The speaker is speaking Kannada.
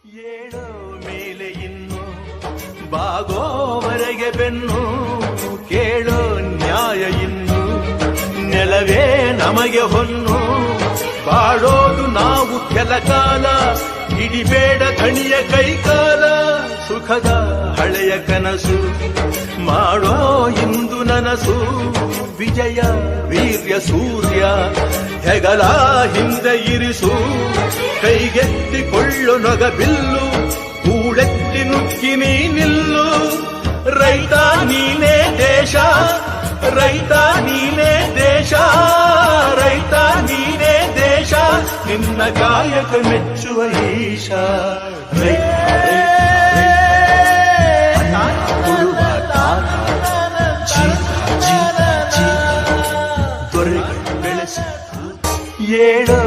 ಏಳೋ ಮೇಲೆ ಇನ್ನು ಬಾಗೋವರೆಗೆ ಬೆನ್ನು ಕೇಳೋ ನ್ಯಾಯ ಇನ್ನು ನೆಲವೇ ನಮಗೆ ಹೊನ್ನು ಬಾಳೋದು ನಾವು ಕೆಲ ಕಾಲ ಹಿಡಿಬೇಡ ಕಣಿಯ ಕೈಕಾಲ ಸುಖದ ಹಳೆಯ ಕನಸು ಮಾಡೋ ಇಂದು ನನಸು ವಿಜಯ ವೀರ್ಯ ಸೂರ್ಯ ಹೆಗಲ ಹಿಂದೆ ಇರಿಸು ಕೈಗೆತ್ತಿಕೊಳ್ಳು ನೊಗಬಿಲ್ಲು ಕೂಡೆತ್ತಿ ನುಗ್ಗಿ ನೀ ನಿಲ್ಲು ರೈತ ನೀನೇ ದೇಶ ರೈತ ನೀನೇ ದೇಶ ರೈತ ನೀನೇ ದೇಶ ನಿನ್ನ ಕಾಯಕ ಮೆಚ್ಚುವ ಈಶ ಏಳೋ